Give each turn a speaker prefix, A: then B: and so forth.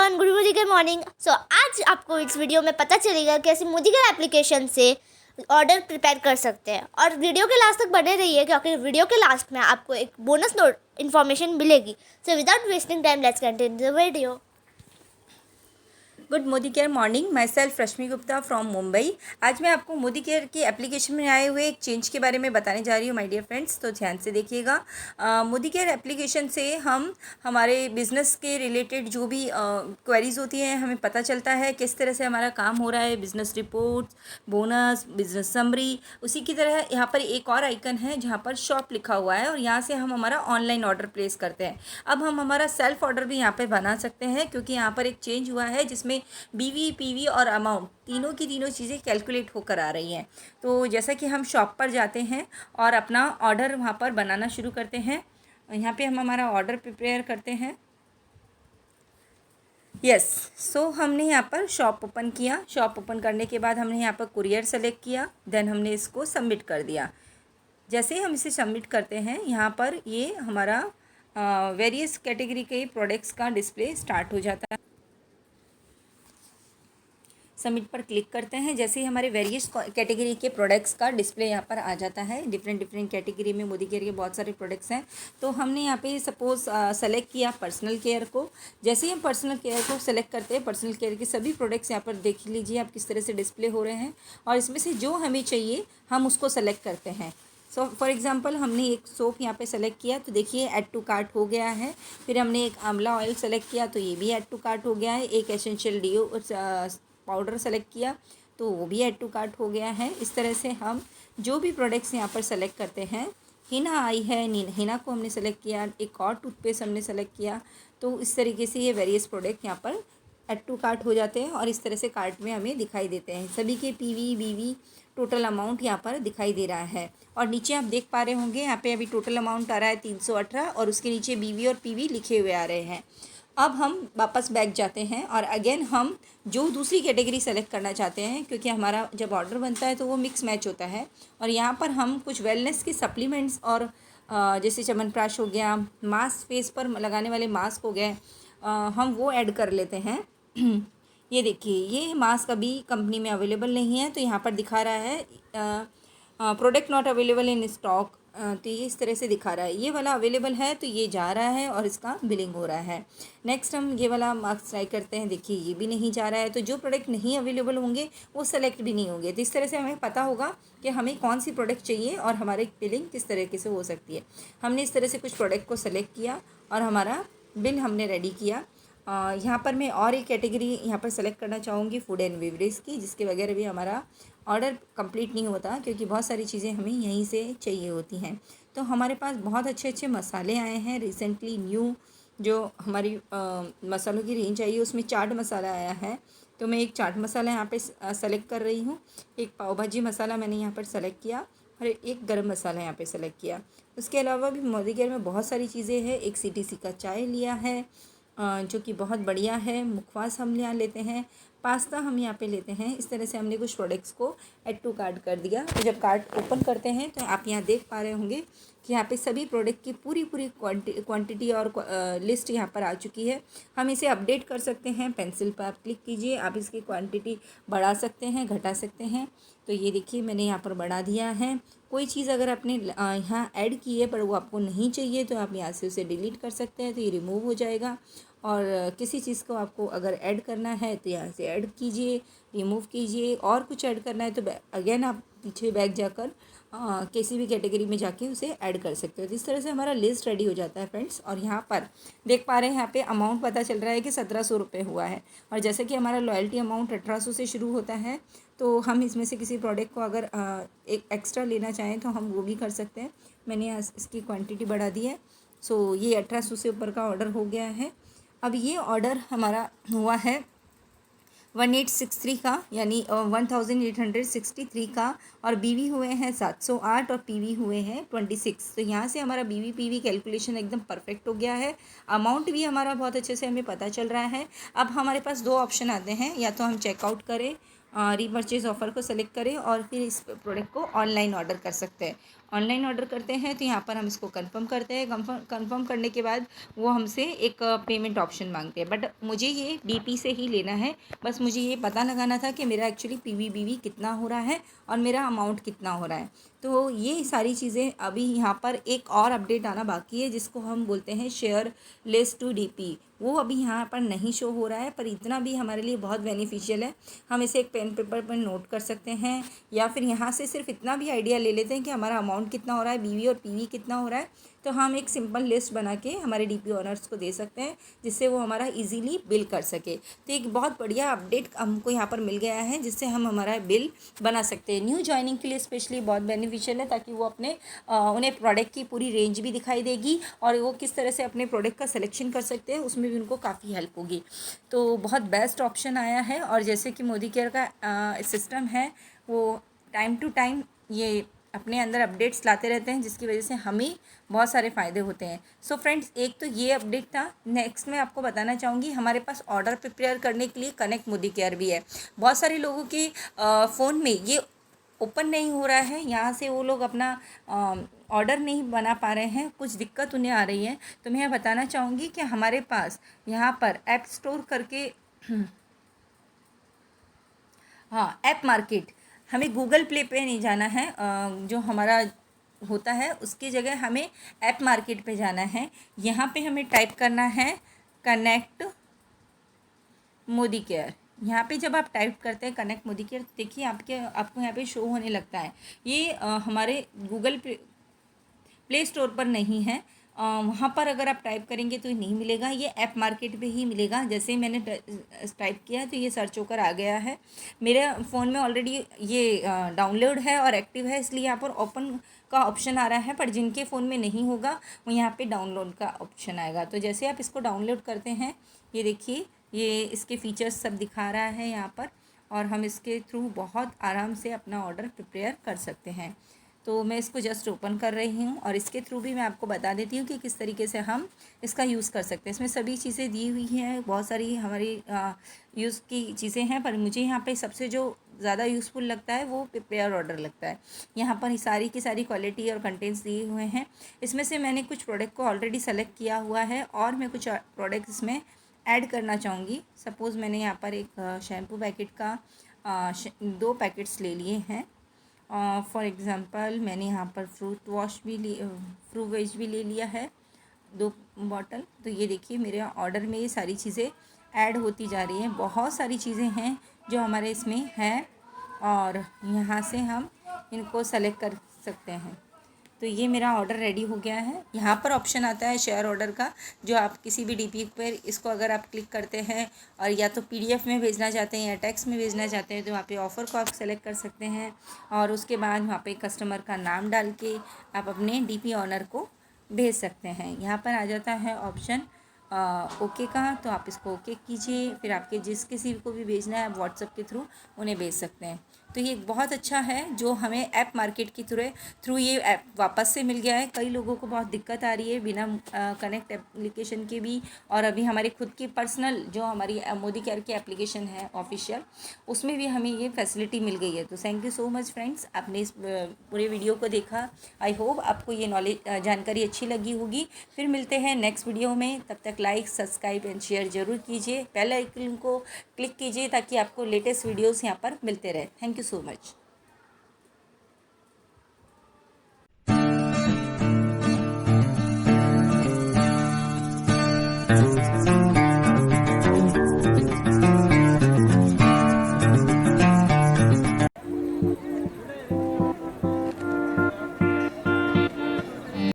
A: Everyone, good Modi good morning. आज आपको इस वीडियो में पता चलेगा कैसे मोदी केयर एप्लीकेशन से ऑर्डर प्रिपेयर कर सकते हैं। और वीडियो के लास्ट तक बने रहिए क्योंकि वीडियो के लास्ट में आपको एक बोनस नोट इन्फॉर्मेशन मिलेगी। So without wasting time let's continue the video.
B: Good Modi care morning. My self Rashmi Gupta from Mumbai. आज मैं आपको मोदी केयर की एप्लीकेशन में आए हुए एक चेंज के बारे में बताने जा रही हूँ माय डियर फ्रेंड्स, तो ध्यान से देखिएगा। मोदी केयर एप्लीकेशन से हम हमारे बिज़नेस के रिलेटेड जो भी क्वेरीज़ होती हैं हमें पता चलता है किस तरह से हमारा काम हो रहा है, business reports, bonus, business summary. उसी की तरह यहाँ पर एक और आइकन है जहाँ पर शॉप लिखा हुआ है और यहाँ से हम हमारा ऑनलाइन ऑर्डर प्लेस करते हैं। अब हम हमारा सेल्फ ऑर्डर भी यहाँ पर बना सकते हैं क्योंकि यहाँ पर एक चेंज हुआ है जिसमें बीवी, पीवी और अमाउंट तीनों की तीनों चीज़ें कैलकुलेट होकर आ रही हैं। तो जैसा कि हम शॉप पर जाते हैं और अपना ऑर्डर वहाँ पर बनाना शुरू करते हैं। यहाँ पे हम हमारा ऑर्डर प्रिपेयर करते हैं। सो हमने यहाँ पर शॉप ओपन किया। शॉप ओपन करने के बाद हमने यहाँ पर कुरियर सेलेक्ट किया, देन हमने इसको सबमिट कर दिया। जैसे ही हम इसे सबमिट करते हैं यहाँ पर ये हमारा वेरियस कैटेगरी के प्रोडक्ट्स का डिस्प्ले स्टार्ट हो जाता है। सबमिट पर क्लिक करते हैं। जैसे ही हमारे वेरियस कैटेगरी के प्रोडक्ट्स का डिस्प्ले यहाँ पर आ जाता है। डिफरेंट कैटेगरी में मोदी केयर के बहुत सारे प्रोडक्ट्स हैं। तो हमने यहाँ पे सपोज सेलेक्ट किया पर्सनल केयर को। जैसे ही हम पर्सनल केयर को सेलेक्ट करते हैं, पर्सनल केयर के सभी प्रोडक्ट्स यहाँ पर देख लीजिए आप किस तरह से डिस्प्ले हो रहे हैं और इसमें से जो हमें चाहिए हम उसको सेलेक्ट करते हैं। सो फॉर एग्जांपल हमने एक सोप यहाँ पे सेलेक्ट किया तो देखिए ऐड टू कार्ट हो गया है। फिर हमने एक आंवला ऑयल सेलेक्ट किया तो ये भी ऐड टू कार्ट हो गया है। एक एसेंशियल डीओ पाउडर सेलेक्ट किया तो वो भी ऐड टू कार्ट हो गया है। इस तरह से हम जो भी प्रोडक्ट्स यहाँ पर सेलेक्ट करते हैं, हिना आई है, हिना को हमने सेलेक्ट किया, एक और टूथपेस्ट हमने सेलेक्ट किया, तो इस तरीके से ये वेरियस प्रोडक्ट यहाँ पर ऐड टू कार्ट हो जाते हैं और इस तरह से कार्ट में हमें दिखाई देते हैं। सभी के पीवी बीवी टोटल अमाउंट यहाँ पर दिखाई दे रहा है। और नीचे आप देख पा रहे होंगे यहाँ पे अभी टोटल अमाउंट आ रहा है 318 और उसके नीचे बीवी और पीवी लिखे हुए आ रहे हैं। अब हम वापस बैक जाते हैं और अगेन हम जो दूसरी कैटेगरी सेलेक्ट करना चाहते हैं, क्योंकि हमारा जब ऑर्डर बनता है तो वो मिक्स मैच होता है और यहाँ पर हम कुछ वेलनेस के सप्लीमेंट्स और जैसे च्यवनप्राश हो गया, मास्क फेस पर लगाने वाले मास्क हो गए, हम वो ऐड कर लेते हैं। ये देखिए ये मास्क अभी कंपनी में अवेलेबल नहीं है तो यहाँ पर दिखा रहा है product not available in stock. तो ये इस तरह से दिखा रहा है। ये वाला अवेलेबल है तो ये जा रहा है और इसका बिलिंग हो रहा है। नेक्स्ट हम ये वाला मास्क ट्राई करते हैं। देखिए ये भी नहीं जा रहा है, तो जो प्रोडक्ट नहीं अवेलेबल होंगे वो सेलेक्ट भी नहीं होंगे। तो इस तरह से हमें पता होगा कि हमें कौन सी प्रोडक्ट चाहिए और हमारी बिलिंग किस तरीके से हो सकती है। हमने इस तरह से कुछ प्रोडक्ट को सेलेक्ट किया और हमारा बिल हमने रेडी किया। यहाँ पर मैं और एक कैटेगरी यहाँ पर सेलेक्ट करना चाहूँगी फूड एंड बेवरेज की, जिसके बगैर भी हमारा ऑर्डर कंप्लीट नहीं होता क्योंकि बहुत सारी चीज़ें हमें यहीं से चाहिए होती हैं। तो हमारे पास बहुत अच्छे अच्छे मसाले आए हैं रिसेंटली न्यू। जो हमारी मसालों की रेंज आई है उसमें चाट मसाला आया है, तो मैं एक चाट मसाला यहाँ पे सेलेक्ट कर रही हूँ। एक पाव भाजी मसाला मैंने यहाँ पर सेलेक्ट किया और एक गरम मसाला यहाँ पे सेलेक्ट किया। उसके अलावा भी मोदी केयर में बहुत सारी चीज़ें हैं। एक CTC का चाय लिया है जो कि बहुत बढ़िया है। मुखवास हम यहाँ लेते हैं, पास्ता हम यहाँ पे लेते हैं। इस तरह से हमने कुछ प्रोडक्ट्स को ऐड टू कार्ट कर दिया। तो जब कार्ट ओपन करते हैं तो आप यहाँ देख पा रहे होंगे कि यहाँ पे सभी प्रोडक्ट की पूरी क्वांटिटी और लिस्ट यहाँ पर आ चुकी है। हम इसे अपडेट कर सकते हैं। पेंसिल पर आप क्लिक कीजिए, आप इसकी क्वांटिटी बढ़ा सकते हैं, घटा सकते हैं। तो ये देखिए मैंने यहाँ पर बढ़ा दिया है। कोई चीज़ अगर आपने यहाँ ऐड की है पर वो आपको नहीं चाहिए तो आप यहाँ से उसे डिलीट कर सकते हैं, तो ये रिमूव हो जाएगा। और किसी चीज़ को आपको अगर ऐड करना है तो यहाँ से ऐड कीजिए, रिमूव कीजिए। और कुछ ऐड करना है तो अगेन आप पीछे बैक जाकर किसी भी कैटेगरी में जाके उसे ऐड कर सकते हो। तो इस तरह से हमारा लिस्ट रेडी हो जाता है फ्रेंड्स। और यहाँ पर देख पा रहे हैं यहाँ पे अमाउंट पता चल रहा है कि 1700 रुपये हुआ है। और जैसे कि हमारा लॉयल्टी अमाउंट 1800 से शुरू होता है, तो हम इसमें से किसी प्रोडक्ट को अगर एक एक्स्ट्रा लेना चाहें तो हम वो भी कर सकते हैं। मैंने इसकी क्वान्टिटी बढ़ा दी है। सो ये 1800 से ऊपर का ऑर्डर हो गया है। अब ये ऑर्डर हमारा हुआ है 1863 का, यानी 1863 का, और बीवी हुए हैं 708 और पीवी हुए हैं 26। तो यहाँ से हमारा बीवी पीवी कैलकुलेशन एकदम परफेक्ट हो गया है। अमाउंट भी हमारा बहुत अच्छे से हमें पता चल रहा है। अब हमारे पास दो ऑप्शन आते हैं, या तो हम चेकआउट करें, रीपरचेज ऑफ़र को सेलेक्ट करें और फिर इस प्रोडक्ट को ऑनलाइन ऑर्डर कर सकते हैं। ऑनलाइन ऑर्डर करते हैं तो यहाँ पर हम इसको कंफर्म करते हैं। कंफर्म करने के बाद वो हमसे एक पेमेंट ऑप्शन मांगते हैं, बट मुझे ये डीपी से ही लेना है। बस मुझे ये पता लगाना था कि मेरा एक्चुअली पीवी कितना हो रहा है और मेरा अमाउंट कितना हो रहा है। तो ये सारी चीज़ें अभी यहाँ पर एक और अपडेट आना बाकी है, जिसको हम बोलते हैं शेयर लेस टू डीपी। वो अभी यहाँ पर नहीं शो हो रहा है, पर इतना भी हमारे लिए बहुत बेनिफिशियल है। हम इसे एक पेन पेपर पर नोट कर सकते हैं, या फिर यहाँ से सिर्फ इतना भी आइडिया ले लेते हैं कि हमारा अमाउंट कितना हो रहा है, बीवी और पीवी कितना हो रहा है। तो हम एक सिंपल लिस्ट बना के हमारे डीपी ओनर्स को दे सकते हैं, जिससे वो हमारा इजीली बिल कर सके। तो एक बहुत बढ़िया अपडेट हमको यहाँ पर मिल गया है, जिससे हम हमारा बिल बना सकते हैं। न्यू जॉइनिंग के लिए स्पेशली बहुत बेनिफिशियल है, ताकि वो अपने उन्हें प्रोडक्ट की पूरी रेंज भी दिखाई देगी और वो किस तरह से अपने प्रोडक्ट का सिलेक्शन कर सकते हैं, उसमें भी उनको काफ़ी हेल्प होगी। तो बहुत बेस्ट ऑप्शन आया है। और जैसे कि मोदी केयर का सिस्टम है, वो टाइम टू टाइम ये अपने अंदर अपडेट्स लाते रहते हैं, जिसकी वजह से हमें बहुत सारे फ़ायदे होते हैं। सो फ्रेंड्स, एक तो ये अपडेट था। नेक्स्ट मैं आपको बताना चाहूँगी, हमारे पास ऑर्डर प्रिपेयर करने के लिए कनेक्ट मोदी केयर भी है। बहुत सारे लोगों के फ़ोन में ये ओपन नहीं हो रहा है, यहाँ से वो लोग अपना ऑर्डर नहीं बना पा रहे हैं, कुछ दिक्कत उन्हें आ रही है। तो मैं बताना चाहूँगी कि हमारे पास यहाँ पर ऐप स्टोर करके हाँ, ऐप मार्केट, हमें गूगल प्ले पे नहीं जाना है, जो हमारा होता है उसकी जगह हमें ऐप मार्केट पे जाना है। यहाँ पे हमें टाइप करना है कनेक्ट मोदी केयर। यहाँ पे जब आप टाइप करते हैं कनेक्ट मोदी केयर, देखिए आपको यहाँ पे शो होने लगता है। ये हमारे गूगल प्ले स्टोर पर नहीं है। वहाँ पर अगर आप टाइप करेंगे तो नहीं मिलेगा, ये ऐप मार्केट पे ही मिलेगा। जैसे ही मैंने टाइप किया तो ये सर्च होकर आ गया है। मेरे फ़ोन में ऑलरेडी ये डाउनलोड है और एक्टिव है, इसलिए यहाँ पर ओपन का ऑप्शन आ रहा है। पर जिनके फ़ोन में नहीं होगा वो यहाँ पे डाउनलोड का ऑप्शन आएगा। तो जैसे आप इसको डाउनलोड करते हैं, ये देखिए ये इसके फीचर्स सब दिखा रहा है यहाँ पर, और हम इसके थ्रू बहुत आराम से अपना ऑर्डर प्रिपेयर कर सकते हैं। तो मैं इसको जस्ट ओपन कर रही हूँ, और इसके थ्रू भी मैं आपको बता देती हूँ कि किस तरीके से हम इसका यूज़ कर सकते हैं। इसमें सभी चीज़ें दी हुई हैं, बहुत सारी हमारी यूज़ की चीज़ें हैं, पर मुझे यहाँ पे सबसे जो ज़्यादा यूज़फुल लगता है वो प्रिपेयर ऑर्डर लगता है। यहाँ पर सारी की सारी क्वालिटी और कंटेंट्स दिए हुए हैं। इसमें से मैंने कुछ प्रोडक्ट को ऑलरेडी सेलेक्ट किया हुआ है, और मैं कुछ प्रोडक्ट इसमें ऐड करना चाहूँगी। सपोज़ मैंने यहाँ पर एक शैम्पू पैकेट का 2 पैकेट्स ले लिए हैं। फॉर एग्ज़ाम्पल मैंने यहाँ पर फ्रूट वेज भी ले लिया है 2 बॉटल। तो ये देखिए मेरे ऑर्डर में ये सारी चीज़ें ऐड होती जा रही हैं। बहुत सारी चीज़ें हैं जो हमारे इसमें हैं, और यहाँ से हम इनको सेलेक्ट कर सकते हैं। तो ये मेरा ऑर्डर रेडी हो गया है। यहाँ पर ऑप्शन आता है शेयर ऑर्डर का, जो आप किसी भी डीपी पर इसको अगर आप क्लिक करते हैं और या तो पीडीएफ में भेजना चाहते हैं या टेक्स्ट में भेजना चाहते हैं, तो वहाँ पे ऑफ़र को आप सेलेक्ट कर सकते हैं, और उसके बाद वहाँ पे कस्टमर का नाम डाल के आप अपने डीपी ऑनर को भेज सकते हैं। यहाँ पर आ जाता है ऑप्शन ओके का, तो आप इसको ओके कीजिए। फिर आपके किसी को भी भेजना है आप व्हाट्सएप के थ्रू उन्हें भेज सकते हैं। तो ये बहुत अच्छा है, जो हमें ऐप मार्केट की थ्रू ये ऐप वापस से मिल गया है। कई लोगों को बहुत दिक्कत आ रही है बिना कनेक्ट एप्लीकेशन के भी, और अभी हमारी खुद की पर्सनल जो हमारी मोदी केयर की एप्लीकेशन है ऑफिशियल, उसमें भी हमें ये फैसिलिटी मिल गई है। तो thank you so much friends, आपने इस पूरे वीडियो को देखा। आई होप आपको ये जानकारी अच्छी लगी होगी। फिर मिलते हैं नेक्स्ट वीडियो में, तब तक लाइक सब्सक्राइब एंड शेयर ज़रूर कीजिए। बेल आइकन को क्लिक कीजिए ताकि आपको लेटेस्ट वीडियोस यहाँ पर मिलते रहे। Thank you so much.